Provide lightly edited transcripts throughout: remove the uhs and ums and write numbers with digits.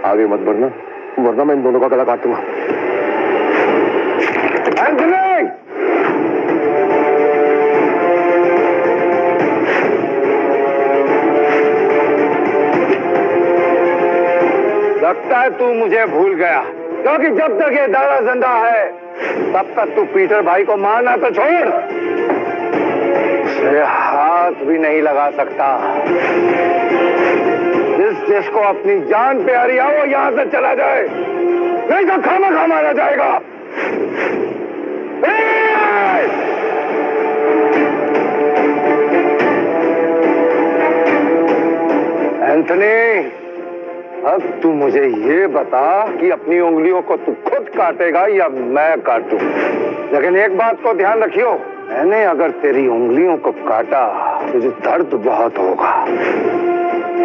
आगे मत बढ़ना, वरना मैं इन दोनों का गला काटूंगा। एंथनी! लगता है तू मुझे भूल गया, क्योंकि जब तक ये दादा जिंदा है तब तक तू पीटर भाई को मारना तो छोड़, उसे हाथ भी नहीं लगा सकता। जिसको अपनी जान प्यारी है वो यहां से चला जाए, नहीं तो खामा मारा जाएगा। एंथनी, अब तू मुझे ये बता कि अपनी उंगलियों को तू खुद काटेगा या मैं काटूं? लेकिन एक बात को ध्यान रखियो, मैंने अगर तेरी उंगलियों को काटा तुझे दर्द बहुत होगा। ये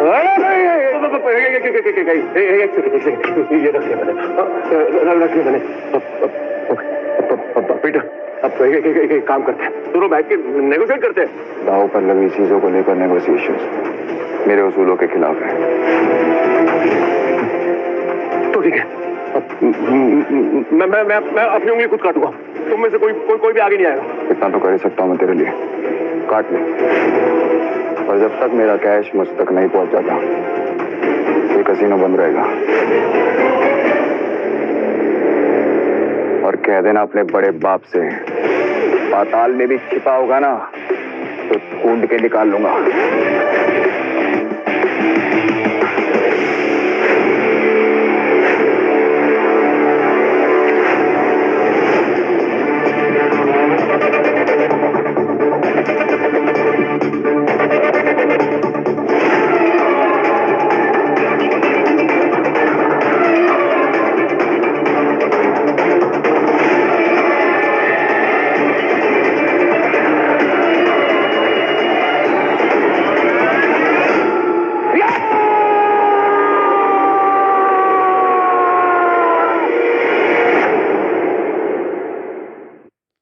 रखिए मैंने। पीटर, अब एक काम करते हैं, दोनों बैठ के नेगोशिएट करते हैं। दाव पर लगी चीजों को लेकर नेगोशिएशन मेरे उसूलों के खिलाफ है। तो ठीक है, मैं अपनी उंगली खुद काटूंगा, तुम में से कोई भी आगे नहीं आएगा। इतना तो कर ही सकता हूं मैं तेरे लिए, काट ले। और जब तक मेरा कैश मुझ तक नहीं पहुंच जाता ये कसीनो बंद रहेगा। और कह देना अपने बड़े बाप से, पाताल में भी छिपा होगा ना तो ढूंढ के निकाल लूंगा।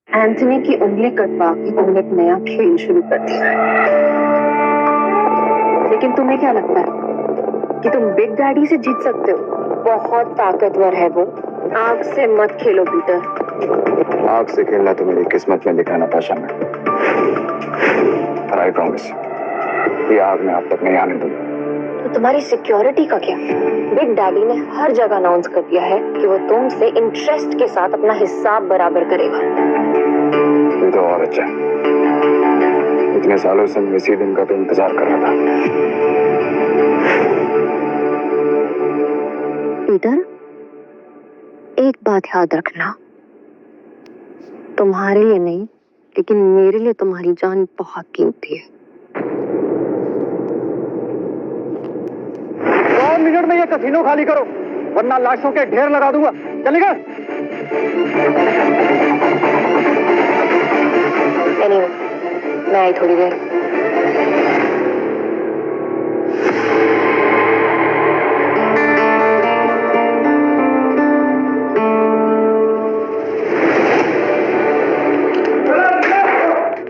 एंथनी की उंगली कटवा के तुमने एक नया खेल शुरू कर दिया। लेकिन तुम्हें क्या लगता है कि तुम बिग डैडी से जीत सकते हो? बहुत ताकतवर है वो। आग से मत खेलो पीटर। आग से खेलना तो मेरी किस्मत में लिखा नताशा में। आई प्रॉमिस ये आग में आप तक नहीं आने दूंगा। तो तुम्हारी सिक्योरिटी का क्या? बिग डैडी ने हर जगह अनाउंस कर दिया है कि वो तुमसे इंटरेस्ट के साथ अपना हिसाब बराबर करेगा। ये तो और अच्छा। इतने सालों से मैं इसी दिन का तो इंतजार कर रहा था। पीटर, एक बात याद रखना, तुम्हारे लिए नहीं लेकिन मेरे लिए तुम्हारी जान बहुत कीमती है। 2 मिनट में ये कसीनो खाली करो, वरना लाशों के ढेर लगा दूंगा। चलेगा? Anyway, मैं आई थोड़ी देर।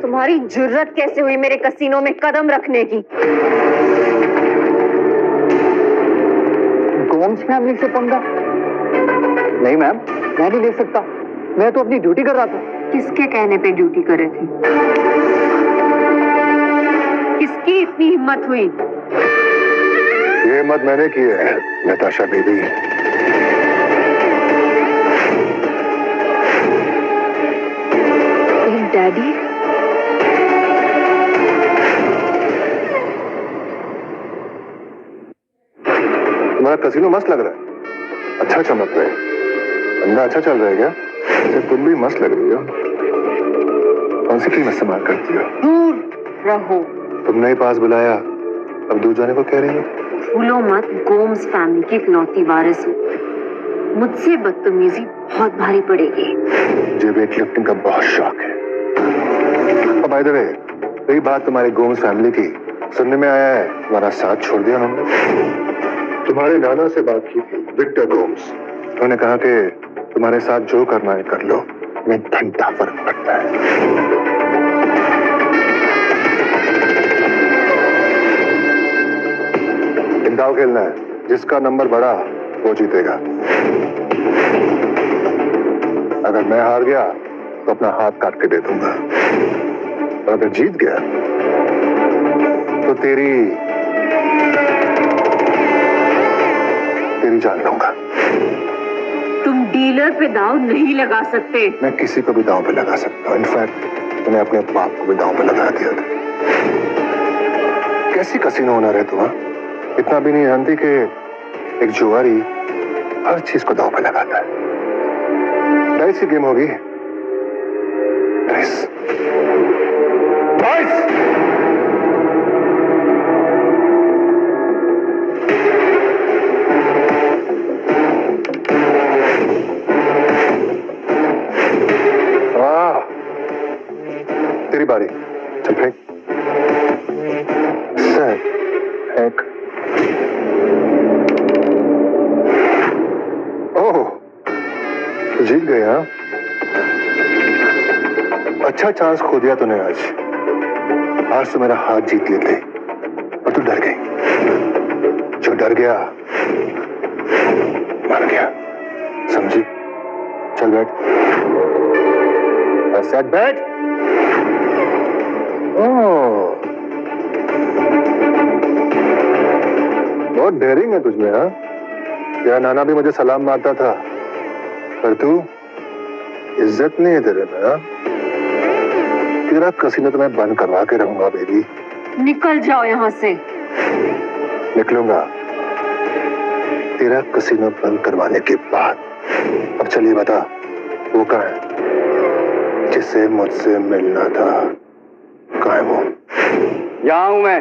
तुम्हारी जुर्रत कैसे हुई मेरे कसीनो में कदम रखने की? गोम्स फैमिली से पंगा? नहीं मैम, मैं नहीं ले सकता। मैं तो अपनी ड्यूटी कर रहा था। किसके कहने पे ड्यूटी कर रहे थे? किसकी इतनी हिम्मत हुई? ये हिम्मत मैंने की है नताशा बेबी। डैडी, तुम्हारा कसीनो मस्त लग रहा है, अच्छा चमक रहा है, धंधा अच्छा चल रहा है क्या? वैसे तुम भी मस्त लग रही हो। कौन सी कीमत इस्तेमाल करती हो? दूर रहो। तुमने ही पास बुलाया, अब दूर जाने को कह रही हो? भूलो मत, गोम्स फैमिली की इकलौती वारिस हूँ। मुझसे बदतमीजी बहुत भारी पड़ेगी। मुझे वेट लिफ्टिंग का बहुत शौक है। अब बाय द वे, यही बात तुम्हारे गोम्स फैमिली की सुनने में आया है तुम्हारा साथ छोड़ दिया उन्होंने। तुम्हारे नाना से बात की थी, विक्टर गोम्स। उन्होंने कहा कि तुम्हारे साथ जो करना है कर लो, मैं घंटा फर्क पड़ता है। दाव खेलना है, जिसका नंबर बढ़ा वो जीतेगा। अगर मैं हार गया तो अपना हाथ काट के दे दूंगा, और अगर जीत गया तो तेरी जान लूंगा। तुम डीलर पे दांव नहीं लगा सकते। मैं किसी को भी दांव पे लगा सकता हूँ। इनफैक्ट मैंने अपने बाप को भी दांव पे लगा दिया था। कैसी कसीनो ओनर है तुम? इतना भी नहीं जानती कि एक जुआरी हर चीज को दांव पे लगाता है। डाइस की गेम होगी। Dice dice. तेरी बारी। चल फेंक। फेंक। ओह, जीत गए हाँ? अच्छा चांस खो दिया तूने आज तो मेरा हाथ जीत लेते, और तू डर गई। जो डर गया मर गया, समझी? चल बैठ। बैठ। बहुत डेयरिंग है तुझमें हाँ? तेरा नाना भी मुझे सलाम मारता था, पर तू इज्जत नहीं है तेरे में हाँ? तेरा कसीनो तो मैं बंद करवा के रहूंगा बेबी। निकल जाओ यहाँ से। निकलूंगा तेरा कसीनो बंद करवाने के बाद। अब चलिए बता, वो कहाँ है जिससे मुझसे मिलना था? कहाँ है वो? यहाँ हूं मैं।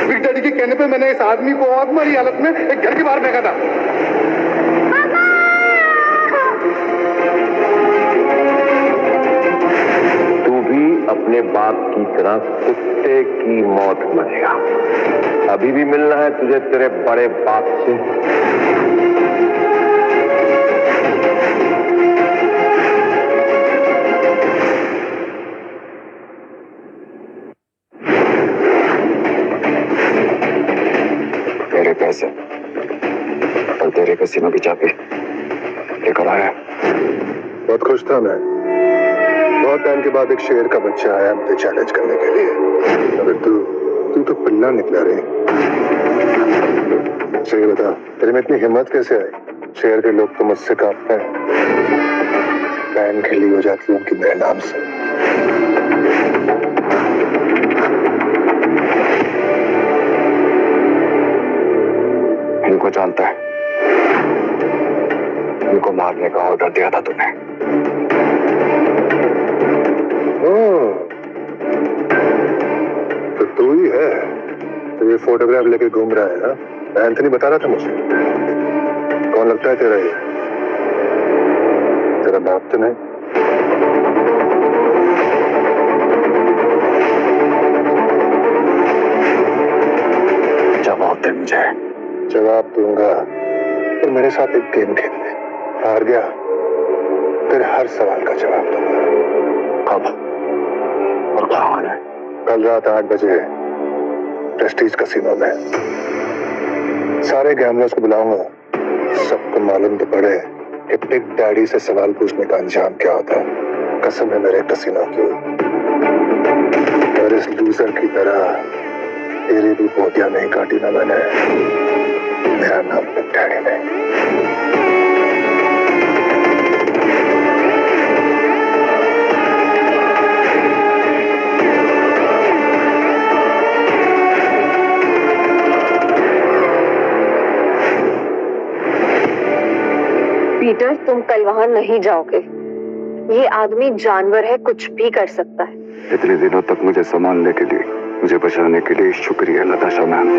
बिग डैडी के कहने पे मैंने इस आदमी को आग मारी हालत में एक घर के बाहर फेंका था। तू भी अपने बाप की तरह कुत्ते की मौत मरेगा। अभी भी मिलना है तुझे तेरे बड़े बाप से। तेरे पैसे और तेरे कसीनो की चाबी लेकर आया। बहुत खुश था मैं। बहुत टाइम के बाद एक शेर का बच्चा आया मुझे चैलेंज करने के लिए। अगर तू तो पिल्ला निकला रे। सही बता, तेरे में इतनी हिम्मत कैसे आई? शेर के लोग तो मुझसे कांपते हैं। बैन खेली हो जाती है उनकी मेरे नाम से। इनको जानता है, इनको मारने का ऑर्डर दिया था तूने। तो तू ही है तो ये फोटोग्राफ लेके घूम रहा है ना? एंथनी बता रहा था मुझे। कौन लगता है तेरा ये? तेरा बाप तो नहीं? जवाब दे मुझे। जवाब दूंगा, फिर मेरे साथ एक गेम खेल ले। हार गया फिर हर सवाल का जवाब दूंगा। कब और कहाँ है? कल रात 8 बजे प्रेस्टीज कसीनो में। सारे गैमलर्स को बुलाऊंगा। सबको मालूम तो पड़े कि बिग डैडी से सवाल पूछने का अंजाम क्या होता है। कसम है मेरे कसीनो की। और इस लूजर की तरह तेरी भी बोटियां नहीं काटी ना मैंने। मेरा नाम बिग डैडी नहीं। पीटर, तुम कल वहां नहीं जाओगे। ये आदमी जानवर है, कुछ भी कर सकता है। इतने दिनों तक मुझे संभालने के लिए, मुझे बचाने के लिए शुक्रिया नताशा मैम,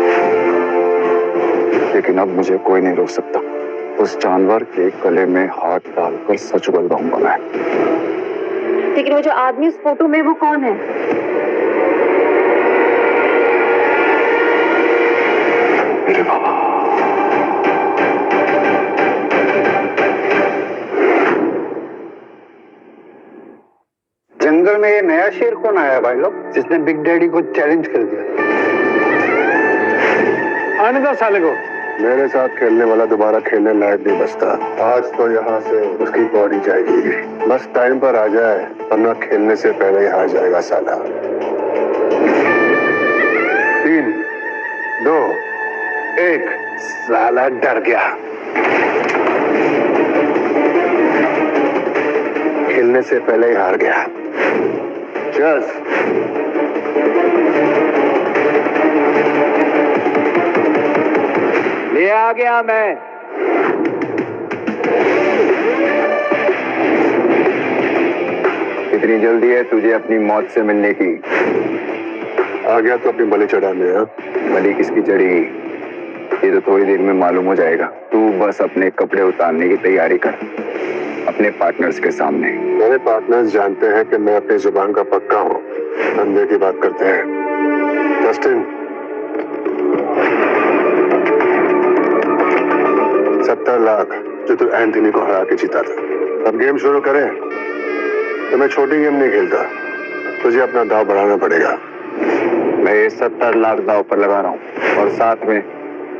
लेकिन अब मुझे कोई नहीं रोक सकता। उस जानवर के गले में हाथ डालकर सच बोलवाऊंगा मैं। लेकिन वो जो आदमी इस फोटो में, वो कौन है? मेरे बाबा। जंगल में ये नया शेर कौन आया भाई लोग, जिसने बिग डैडी को चैलेंज कर दिया? जाने दो साले को। मेरे साथ खेलने वाला दोबारा खेलने लायक नहीं बचता। आज तो यहाँ से उसकी बॉडी जाएगी, बस टाइम पर आ जाए, वरना खेलने से पहले ही हार जाएगा साला। 3, 2, 1, साला डर गया। खेलने से पहले ही हार गया। चल। ले आ गया मैं। इतनी जल्दी है तुझे अपनी मौत से मिलने की? आ गया तो अपनी बलि चढ़ाने। हाँ, बलि किसकी चढ़ेगी ये तो थोड़ी देर में मालूम हो जाएगा। तू बस अपने कपड़े उतारने की तैयारी कर अपने पार्टनर्स के सामने। मेरे पार्टनर्स जानते हैं कि मैं अपनी जुबान का पक्का हूँ। धंधे की बात करते हैं। जस्टिन, 70 लाख जो तू एंथनी को हरा के जीता था। अब गेम शुरू करें तो मैं छोटी गेम नहीं खेलता, तुझे अपना दाव बढ़ाना पड़ेगा। मैं ये 70 लाख दांव पर लगा रहा हूँ और साथ में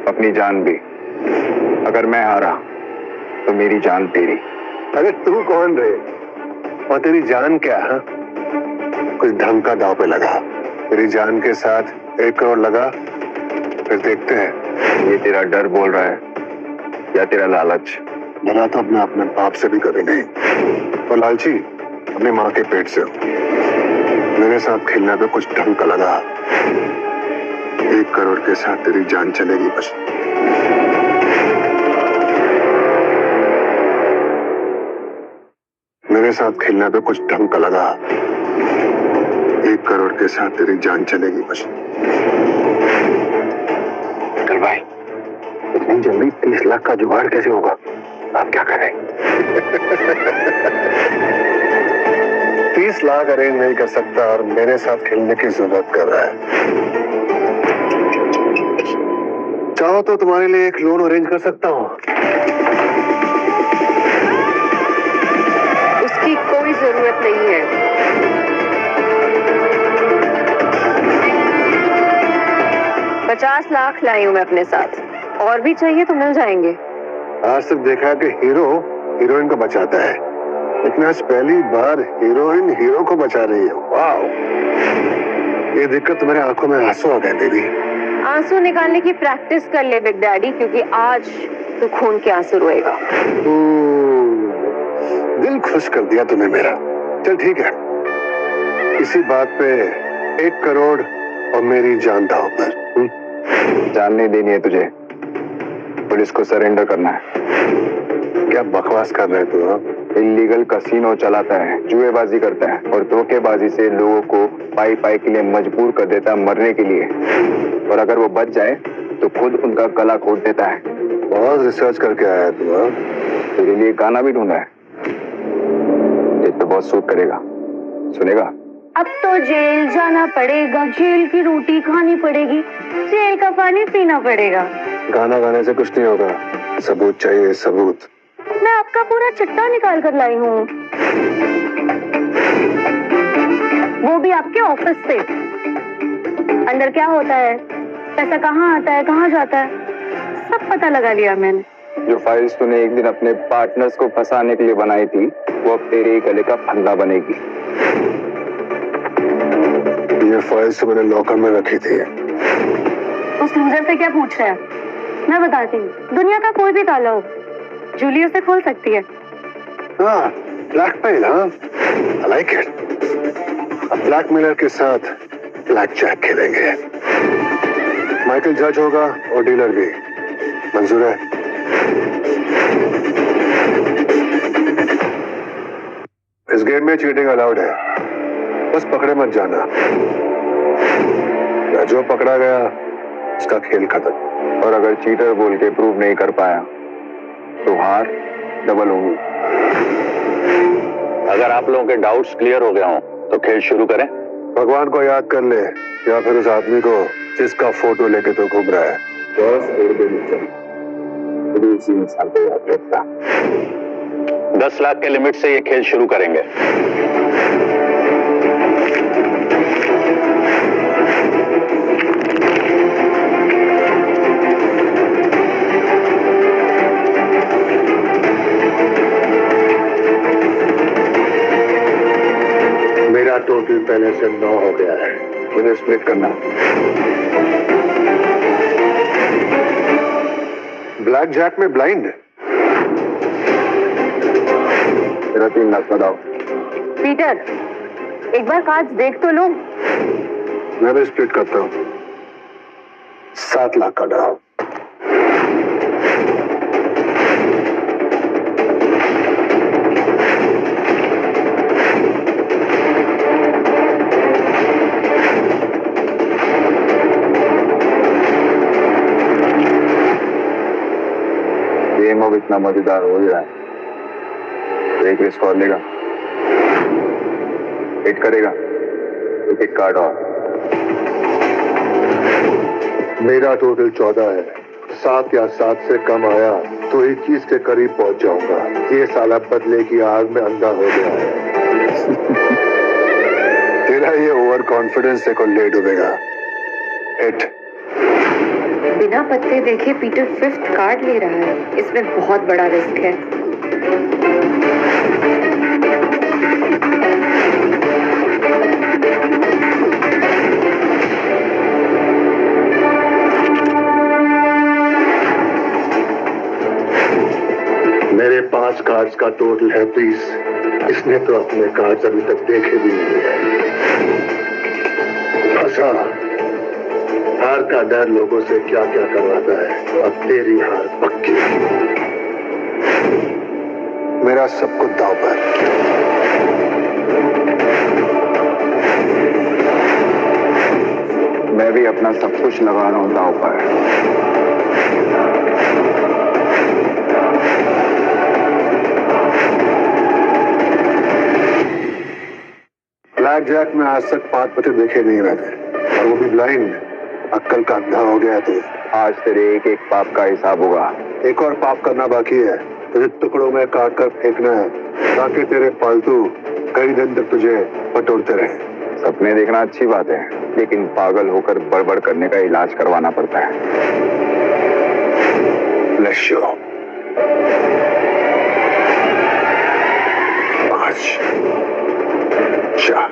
अपनी जान भी। अगर मैं हारा तो मेरी जान तेरी। अरे तू कौन रे और तेरी जान क्या? हाँ? कुछ ढंग का दाव पे लगा। तेरी जान के साथ 1 करोड़ लगा, फिर देखते हैं। ये तेरा डर बोल रहा है या तेरा लालच? डरा तो अपने बाप से भी कभी नहीं, और लालची अपनी माँ के पेट से हो। मेरे साथ खेलने पे कुछ ढंग का लगा। 1 करोड़ के साथ तेरी जान चलेगी बस। मेरे साथ खेलने पे कुछ ढंग का लगा। 1 करोड़ के साथ तेरी जान चलेगी बस। चल भाई, इतनी जल्दी 30 लाख का जुगाड़ कैसे होगा? आप क्या करें? 30 लाख अरेंज नहीं कर सकता और मेरे साथ खेलने की जरूरत कर रहा है। चाहो तो तुम्हारे लिए एक लोन अरेंज कर सकता हूँ। उसकी कोई जरूरत नहीं है। $50 लाख लाई हूं मैं अपने साथ, और भी चाहिए तो मिल जाएंगे। आज तक देखा है कि हीरो हीरोइन को बचाता है, लेकिन आज पहली बार हीरोइन हीरो को बचा रही है। वाह, ये दिक्कत तुम्हारे आंखों में आंसू आ गए बेबी। आंसू निकालने की प्रैक्टिस कर ले बिग डैडी, क्योंकि आज तो खून के आंसू रोएगा। दिल खुश कर दिया तूने मेरा। चल ठीक है, इसी बात पे 1 करोड़ और मेरी जान दांव पर। जान नहीं देनी है तुझे, पुलिस को सरेंडर करना है। क्या बकवास कर रहे तू? हाँ, इलीगल कसीनो चलाता है, जुएबाजी करता है और धोखेबाजी से लोगों को पाई पाई के लिए मजबूर कर देता है मरने के लिए, और अगर वो बच जाए तो खुद उनका गला घोट देता है। बहुत रिसर्च करके आया है तू। हाँ, तेरे लिए गाना भी ढूंढा है, ये तो बहुत सूट करेगा, सुनेगा? अब तो जेल जाना पड़ेगा, जेल की रोटी खानी पड़ेगी, जेल का पानी पीना पड़ेगा। गाना गाने से कुछ नहीं होगा, सबूत चाहिए, सबूत। मैं आपका पूरा चिट्ठा निकाल कर लाई हूँ, वो भी आपके ऑफिस से। अंदर क्या होता है, पैसा कहाँ आता है, कहाँ जाता है, सब पता लगा लिया मैंने। जो फाइल्स तूने एक दिन अपने पार्टनर्स को फंसाने के लिए बनाई थी, वो अब तेरे ही गले का फंदा बनेगी। ये फाइल्स तो मैंने लॉकर में रखी थी। उस लूजर से क्या पूछ रहा है? मैं बताती हूँ, दुनिया का कोई भी ताला हो, जूली उसे खोल सकती है। हाँ, ब्लैकमेल। हाँ, I like it। अब ब्लैकमेलर के साथ ब्लैक जैक खेलेंगे। माइकल जज होगा और डीलर भी। मंजूर है? इस गेम में चीटिंग अलाउड है, बस पकड़े मत जाना। या जो पकड़ा गया उसका खेल खत्म। और अगर चीटर बोल के प्रूव नहीं कर पाया तो हार डबल होगी। अगर आप लोगों के डाउट्स क्लियर हो गए हों तो खेल शुरू करें। भगवान को याद कर ले या फिर उस आदमी को जिसका फोटो लेके तो घूम रहा है। 10 लाख के लिमिट से ये खेल शुरू करेंगे। टोटल पहले से 9 हो गया है। मुझे स्प्लिट करना। ब्लैक जैक में ब्लाइंड। मेरा 3 लाख बताओ। पीटर, एक बार कार्ड्स देख तो लो। मैं भी स्प्लिट करता हूँ। 7 लाख का डाल। गेम अब इतना मजेदार हो ही रहा है। एक रिस्क और लेगा, हिट करेगा तो एक कार्ड और। मेरा टोटल 14 है। 7 या 7 से कम आया तो 21 के करीब पहुंच जाऊंगा। ये साला बदले की आग में अंधा हो गया है। तेरा ये ओवर कॉन्फिडेंस से को ले डूबेगा। हिट। बिना पत्ते देखे पीटर 5th कार्ड ले रहा है। इसमें बहुत बड़ा रिस्क है। मेरे 5 कार्ड्स का टोटल है 20। इसने तो अपने कार्ड्स अभी तक देखे भी नहीं है। फंसा। हार का डर लोगों से क्या क्या करवाता है। अब तेरी हार पक्की। मेरा सब कुछ दांव पर। मैं भी अपना सब कुछ लगा रहा हूं दांव पर। ब्लैक जैक में आज तक 5 पत्ते देखे नहीं मैंने, और वो भी ब्लाइंड। अक्कल का अंधा हो गया तू। आज तेरे एक एक पाप का हिसाब होगा। एक और पाप करना बाकी है। तुझे टुकड़ों में काट कर फेंकना है ताकि तेरे पालतू कई दिन तक तुझे बटोरते रहे। सपने देखना अच्छी बात है, लेकिन पागल होकर बड़बड़ करने का इलाज करवाना पड़ता है। Bless you. 5 4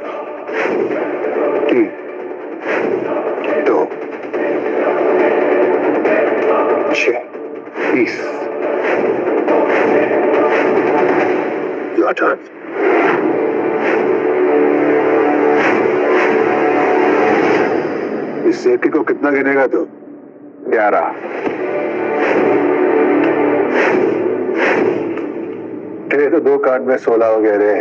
3 2 6 20 Your turn. इस सेकी को कितना गिनेगा तू? 11। तेरे तो 2 कार्ड में 16 हो गए रे।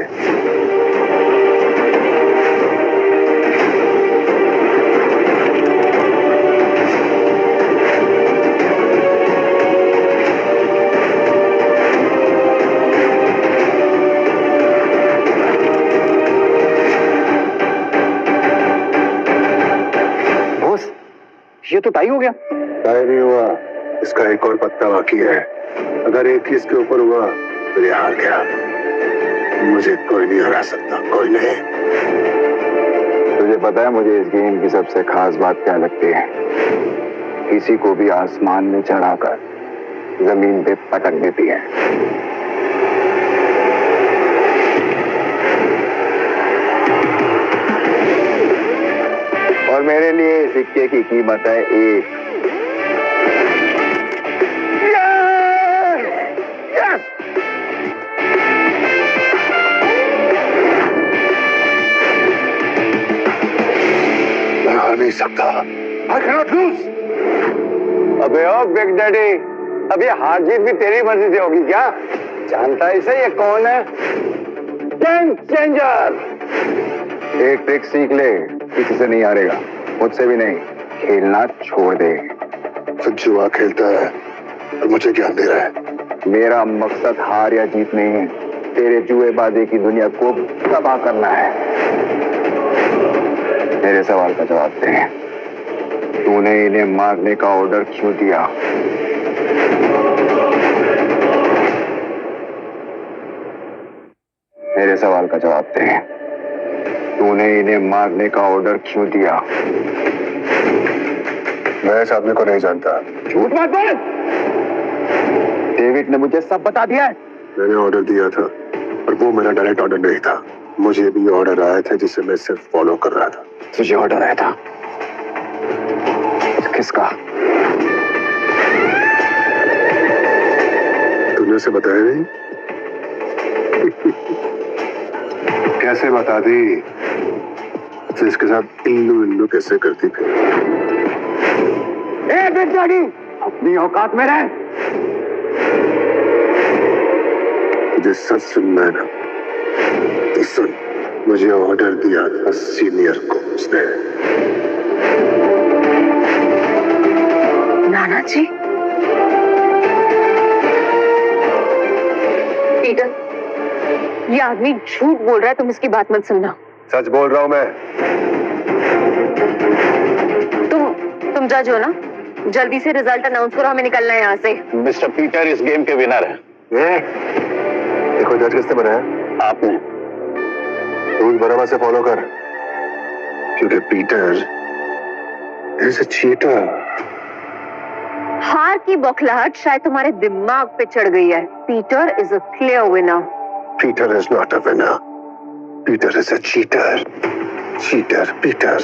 बॉस, ये तो टाई हो गया। टाई नहीं हुआ, इसका एक और पत्ता बाकी है। अगर 21 के ऊपर हुआ तो ये हार गया। मुझे कोई नहीं हरा सकता, कोई नहीं। तुझे पता है मुझे इस गेम की सबसे खास बात क्या लगती है? किसी को भी आसमान में चढ़ाकर जमीन पे पटक देती है। और मेरे लिए सिक्के की कीमत है 1। मैं हार नहीं सकता। I cannot lose. अबे ओ बिग डैडी, अब ये हार जीत भी तेरी मर्जी से होगी क्या? जानता है इसे ये कौन है? Game changer. एक ट्रिक सीख ले, किसी से नहीं हारेगा, मुझसे भी नहीं। खेलना छोड़ दे। तो जुआ खेलता है और मुझे ज्ञान दे रहा है। मेरा मकसद हार या जीत नहीं है, तेरे जुएबाजी की दुनिया को तबाह करना है। मेरे सवाल का जवाब दे। तूने इन्हें मारने का ऑर्डर क्यों दिया? मेरे सवाल का जवाब दे। तूने इन्हें मारने का ऑर्डर क्यों दिया? मैं इस आदमी को नहीं जानता। झूठ मत बोल। डेविड ने मुझे सब बता दिया है। मैंने ऑर्डर दिया था और वो मेरा डायरेक्ट ऑर्डर नहीं था। मुझे भी ऑर्डर आया था जिसे मैं सिर्फ फॉलो कर रहा था। तुझे ऑर्डर आया था? किसका? तूने उसे बताया नहीं? कैसे बता दी? तो इसके साथ इल्लू इल्लू कैसे करती थी? ए बिग डैडी, अपनी औकात में रह। तुझे सच सुनना है ना तो सुन। मुझे ऑर्डर दिया था सीनियर को उसने। नाना जी, पीटर, ये आदमी झूठ बोल रहा है, तुम इसकी बात मत सुनना। सच बोल रहा हूं मैं। तुम जज हो ना? जल्दी से रिजल्ट अनाउंस करो, हमें निकलना है यहाँ से। मिस्टर पीटर इस गेम के विनर है। देखो जज किसने बनाया? आपने। रूल बराबर से फॉलो कर, क्योंकि पीटर इज अ चीटर। हार की बौखलाहट शायद तुम्हारे दिमाग पे चढ़ गई है। Peter is a clear winner. Peter is not a winner, Peter is a cheater. Cheater Peter.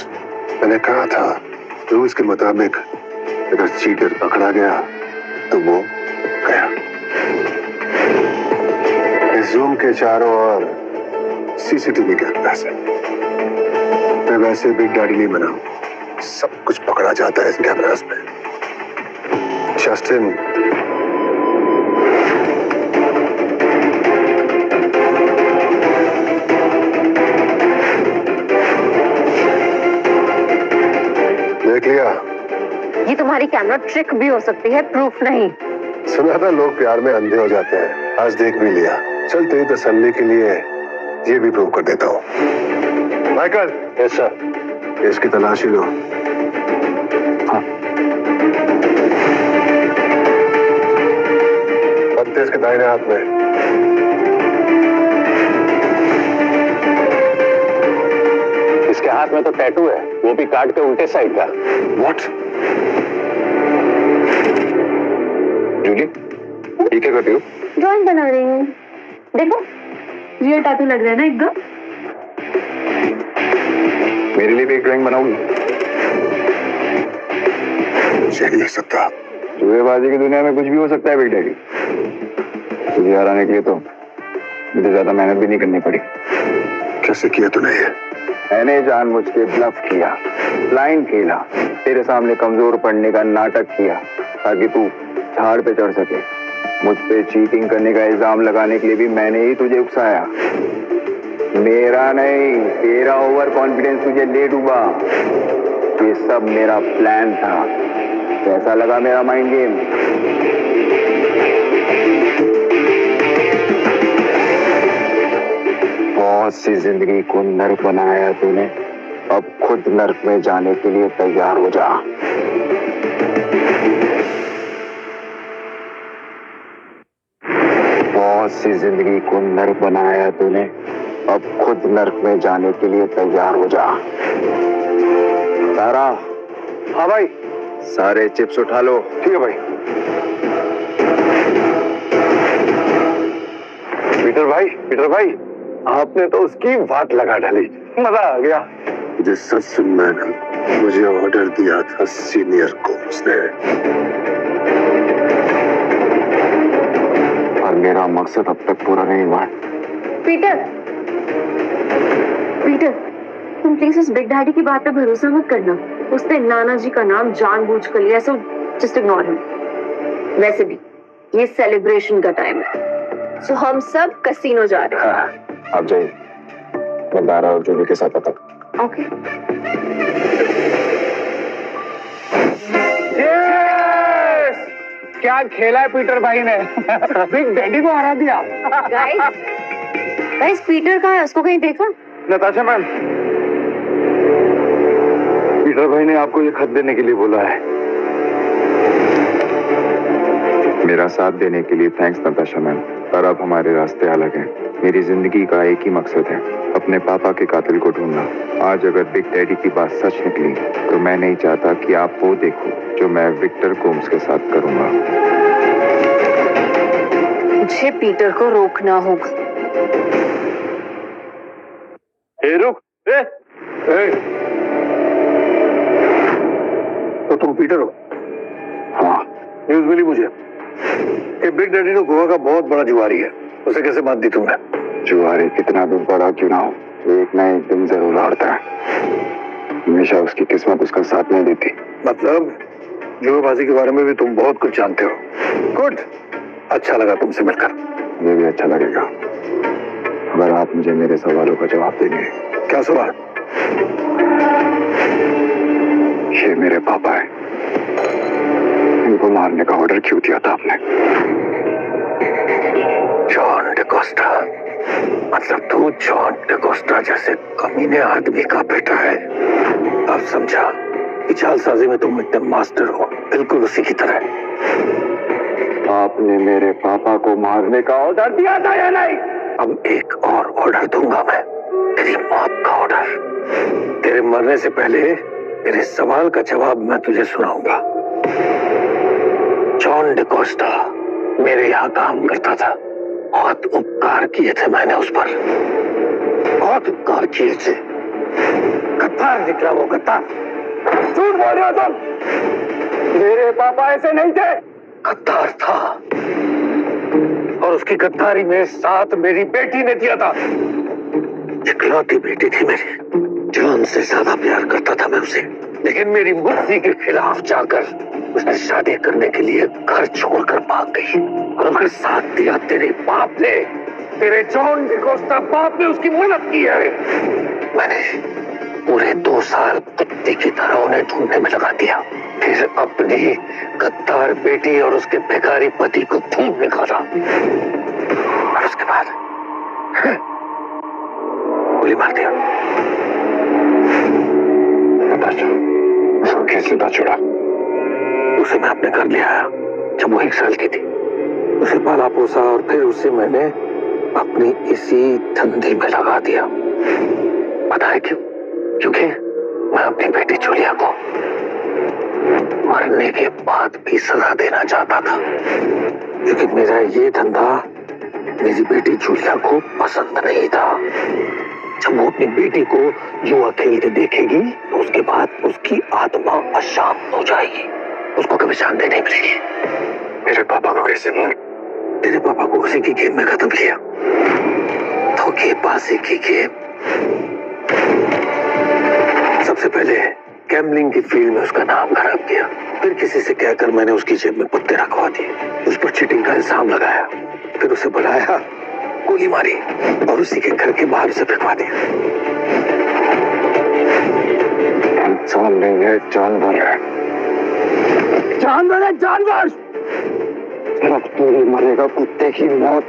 मैंने कहा था रूल्स के मुताबिक अगर चीटर पकड़ा गया तो वो गया। इस रूम के चारों ओर सीसीटीवी कैमरास है। मैं वैसे बिग डैडी नहीं बना, सब कुछ पकड़ा जाता है इस कैमरास में। जस्टिन, देख लिया? ये तुम्हारी कैमरा ट्रिक भी हो सकती है, प्रूफ नहीं। सुना था लोग प्यार में अंधे हो जाते हैं, आज देख भी लिया। चल तेरी तसल्ली के लिए ये भी प्रूव कर देता हूँ। माइकल। Yes sir. इसकी तलाशी लो। हाँ। पत्ते इसके दाहिने हाथ में। इसके हाथ में तो टैटू है, वो भी कार्ड के उल्टे साइड का। What? जूली, ये क्या करती हो? ड्राइंग बना रही हूँ। देखो, रियल टैटू लग रहा है ना एकदम। मेरे लिए भी एक ड्राइंग बनाओगी? मुझे नहीं लग सकता। जुएबाजी की दुनिया में कुछ भी हो सकता है बिग डैडी। तुझे हराने के लिए तो मुझे ज्यादा मेहनत भी नहीं करनी पड़ी। कैसे किया तूने ये? मैंने जानबूझ के ब्लफ किया, लाइन खेला, तेरे सामने कमजोर पड़ने का नाटक किया ताकि तू झाड़ पे चढ़ सके। मुझ पे चीटिंग करने का इल्जाम लगाने के लिए भी मैंने ही तुझे उकसाया। मेरा नहीं, तेरा ओवर कॉन्फिडेंस तुझे ले डूबा। ये सब मेरा प्लान था। कैसा लगा मेरा माइंड गेम? बहुत सी जिंदगी को नर्क बनाया तूने, अब खुद नर्क में जाने के लिए तैयार हो जा। बहुत सी जिंदगी को नर्क बनाया तूने, अब खुद नर्क में जाने के लिए तैयार हो जा। तारा। हाँ भाई। सारे चिप्स उठा लो। ठीक है भाई। पीटर भाई, आपने तो उसकी बात लगा डाली, मजा आ गया। मुझे सच सुनना है ना? मुझे ऑर्डर दिया था सीनियर को उसने। और मेरा मकसद अब तक पूरा नहीं हुआ। पीटर, तुम प्लीज उस बिग डैडी की बात पे भरोसा मत करना। उसने नाना जी का नाम जानबूझ कर लिया, सो जस्ट इग्नोर हिम। वैसे भी ये सेलिब्रेशन का टाइम है, सो हम सब कसीनो जा रहे हैं। हाँ, आप जाइए, मैं दारा और जूली के साथ आता हूँ। ओके। क्या खेला है पीटर भाई ने। बिग डैडी को हरा दिया। गाइस, पीटर कहाँ है? उसको कहीं देखा? नताशा मैम, पीटर भाई ने आपको ये खत देने के लिए बोला है। मेरा साथ देने के लिए थैंक्स नताशा मैम, पर अब हमारे रास्ते अलग हैं। मेरी जिंदगी का एक ही मकसद है, अपने पापा के कातिल को ढूंढना। आज अगर बिग डैडी की बात सच निकली तो मैं नहीं चाहता कि आप वो देखो जो मैं विक्टर कोम्स के साथ करूंगा। मुझे पीटर को रोकना होगा। ए रुक ए तो तुम पीटर हो? हाँ, न्यूज मिली मुझे कि बिग डैडी तो गोवा का बहुत बड़ा जुआरी है, उसे कैसे मात दी तुमने? जुआरी कितना भी बड़ा क्यों ना हो, एक ना एक दिन जरूर हारता है। हमेशा उसकी किस्मत उसका साथ नहीं देती। मतलब जुएबाजी के बारे में भी तुम बहुत कुछ जानते हो। गुड, अच्छा लगा तुमसे मिलकर। ये भी अच्छा लगेगा अगर आप मुझे मेरे सवालों का जवाब देंगे। क्या सवाल? ये मेरे पापा है, इनको मारने का ऑर्डर क्यों दिया था आपने? जॉन डिकोस्टा, मतलब तू जॉन डिकोस्टा जैसे कमीने आदमी का बेटा है। अब समझा कि चालसाजी में तुम एकदम मास्टर हो, बिल्कुल उसी की तरह। आपने मेरे पापा को मारने का ऑर्डर दिया था या नहीं? अब एक और ऑर्डर दूंगा मैं, तेरी मौत का ऑर्डर। तेरे मरने से पहले तेरे सवाल का जवाब मैं तुझे सुनाऊंगा। जॉन डिकोस्टा मेरे यहाँ काम करता था, बहुत उपकार किए थे मैंने उस पर, बहुत उपकार किए थे। गद्दार निकला वो, गद्दार। झूठ बोल रहे हो तुम, मेरे पापा ऐसे नहीं थे। गद्दार था और उसकी गद्दारी में साथ मेरी बेटी ने दिया था। इकलौती बेटी थी मेरी, जान से ज्यादा प्यार करता था मैं उसे, लेकिन मेरी मर्जी के खिलाफ जाकर उसने शादी करने के लिए घर छोड़कर भाग गई और अगर साथ दिया तेरे बाप ने, तेरे जॉन डिकोस्टा बाप ने उसकी मदद की है। मैंने पूरे 2 साल कुत्ते की तरह उन्हें ढूंढने में लगा दिया, फिर अपनी गद्दार बेटी और उसके भिखारी पति को ढूंढ निकाला और उसके बाद गोली मार दिया। उसको कैसे पता चला? उसे मैं अपने घर ले आया जब वो 1 साल की थी, उसे पाला पोसा और फिर उसे मैंने अपनी इसी धंधे में लगा दिया। पता है क्यों? क्योंकि मैं अपनी बेटी जूलिया को मरने के बाद भी सजा देना चाहता था, लेकिन मेरा ये धंधा मेरी बेटी जूलिया को पसंद नहीं था। जब वो अपनी बेटी को जुआ खेलते देखेगी तो उसके बाद उसकी आत्मा अशांत हो जाएगी, उसको कभी शांति नहीं मिलेगी। मेरे पापा को कैसे मार? तेरे पापा को उसी की गेम में खत्म किया, धोखेबाजी की गेम। सबसे पहले गैम्बलिंग की फील्ड में उसका नाम खराब किया, फिर किसी से कहकर मैंने उसकी जेब में पत्ते रखवा दिए, उस पर चीटिंग का इल्जाम लगाया, फिर उसे बुलाया, गोली मारी और उसी के घर के बाहर उसे फेंकवा दिया। इंसान नहीं है, जानवर है। जानवर है, जानवर। अब तू ही मरेगा कुत्ते की मौत।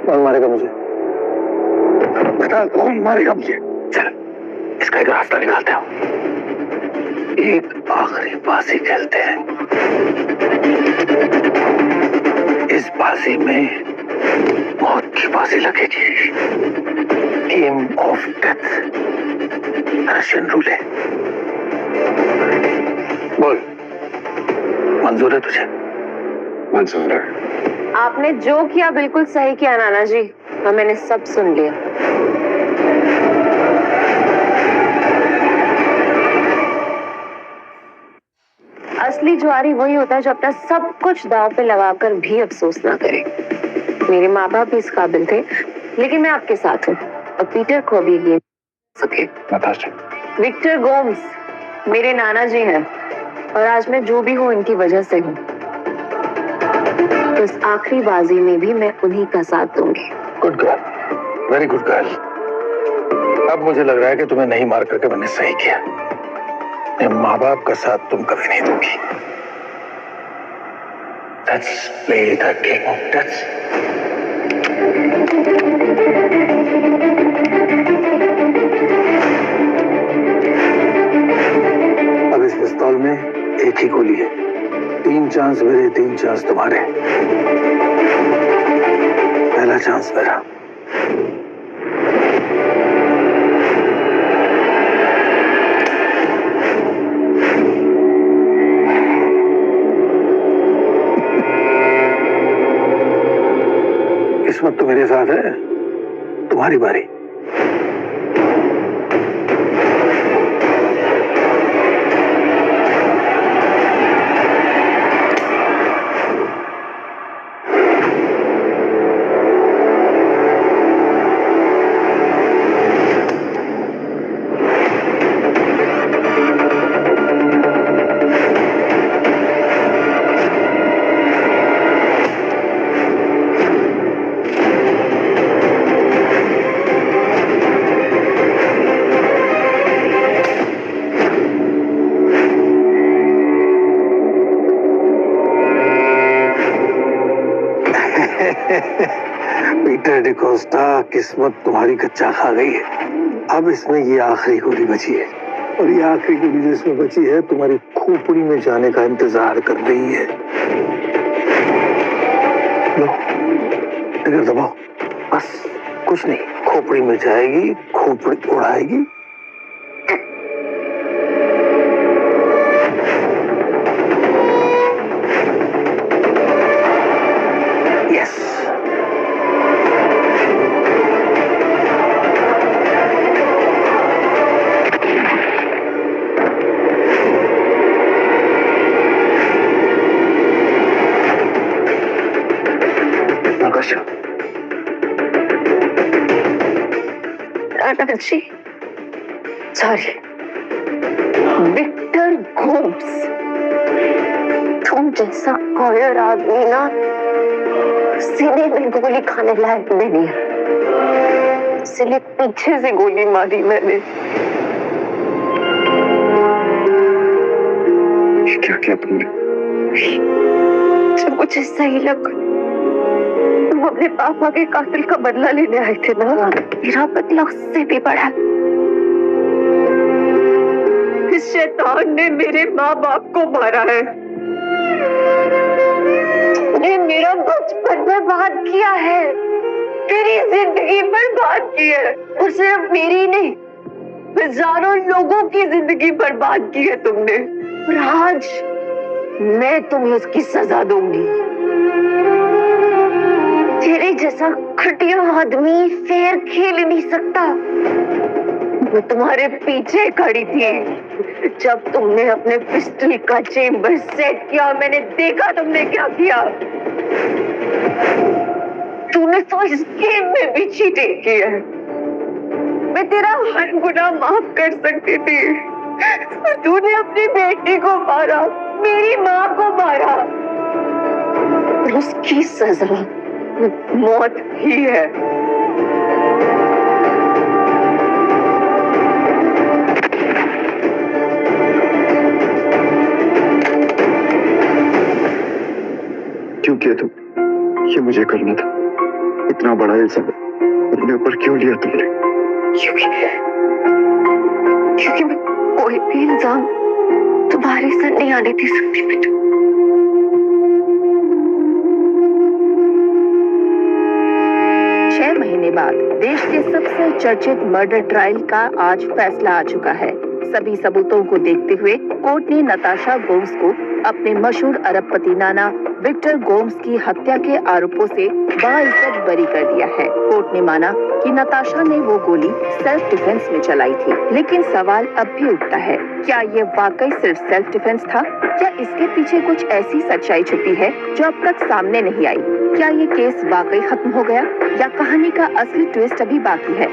कौन मारेगा मुझे? बता, कौन मारेगा मुझे? चल, इसका एक रास्ता निकालते हैं। एक आखिरी बाजी खेलते हैं। इस बाजी में मौत की बाजी लगेगी, गेम ऑफ डेथ, रशियन रूले। बोल, मंजूर है तुझे? मंजूर है। आपने जो किया बिल्कुल सही किया नाना जी, और मैंने सब सुन लिया। असली जुआरी वही होता है जो अपना सब कुछ दांव पे लगाकर भी अफसोस ना करे। मेरे माँ बाप भी इस काबिल थे, लेकिन मैं आपके साथ हूँ और पीटर को भी ये सके। विक्टर गोम्स मेरे नाना जी हैं और आज मैं जो भी हूँ इनकी वजह से हूँ। इस आखिरी बाजी में भी मैं उन्हीं का साथ दूंगी। Good girl, very good girl. अब मुझे लग रहा है कि तुम्हें नहीं मार करके मैंने सही किया। अपने माँ बाप का साथ तुम कभी नहीं दोगी। Let's play the game of death. अब इस पिस्तौल में एक ही गोली है, 3 चांस मेरे, 3 चांस तुम्हारे। पहला चांस मेरा। किस्मत तो मेरे साथ है। तुम्हारी बारी। पीटर डिकोस्टा, किस्मत तुम्हारी कच्चा खा गई है। अब इसमें ये आखिरी गोली बची है, और ये आखिरी गोली जो इसमें बची है तुम्हारी खोपड़ी में जाने का इंतजार कर रही है। लो, इधर दबाओ, बस कुछ नहीं, खोपड़ी में जाएगी, खोपड़ी उड़ाएगी। जी, सॉरी, विक्टर गोम्स, तुम जैसा कॉयर आदमी ना सीने में गोली खाने लायक नहीं है, इसलिए पीछे से गोली मारी मैंने। क्या किया तुमने? जब मुझे सही लगा, तुम अपने पापा के कातिल का बदला लेने आए थे ना, मेरा बदला उससे भी बड़ा। इस शैतान ने मेरे माँ बाप को मारा है, उसने मेरा बचपन बर्बाद किया है, तेरी जिंदगी बर्बाद की है, और सिर्फ मेरी नहीं, हजारों लोगों की जिंदगी बर्बाद की है तुमने, और आज मैं तुम्हें उसकी सजा दूंगी। तेरे जैसा घटिया आदमी फेयर खेल नहीं सकता। मैं तुम्हारे पीछे खड़ी थी जब तुमने अपने पिस्टल का चेम्बर सेट किया, मैंने देखा तुमने क्या किया। तूने तो इस गेम में भी चीटिंग की है। मैं तेरा हर गुनाह माफ कर सकती थी, तूने अपनी बेटी को मारा, मेरी माँ को मारा, और उसकी सजा मौत ही है। क्यों किया तुम? ये मुझे करना था। इतना बड़ा इल्जाम अपने ऊपर क्यों लिया तुमने? क्योंकि मैं कोई भी इल्जाम तुम्हारे सर नहीं आने दे सकती बेटा। 6 महीने बाद देश के सबसे चर्चित मर्डर ट्रायल का आज फैसला आ चुका है। सभी सबूतों को देखते हुए कोर्ट ने नताशा गोम्स को अपने मशहूर अरबपति नाना विक्टर गोम्स की हत्या के आरोपों से बाइज्जत बरी कर दिया है। कोर्ट ने माना कि नताशा ने वो गोली सेल्फ डिफेंस में चलाई थी, लेकिन सवाल अब भी उठता है, क्या ये वाकई सिर्फ सेल्फ डिफेंस था या इसके पीछे कुछ ऐसी सच्चाई छुपी है जो अब तक सामने नहीं आई? क्या ये केस वाकई खत्म हो गया या कहानी का असली ट्विस्ट अभी बाकी है?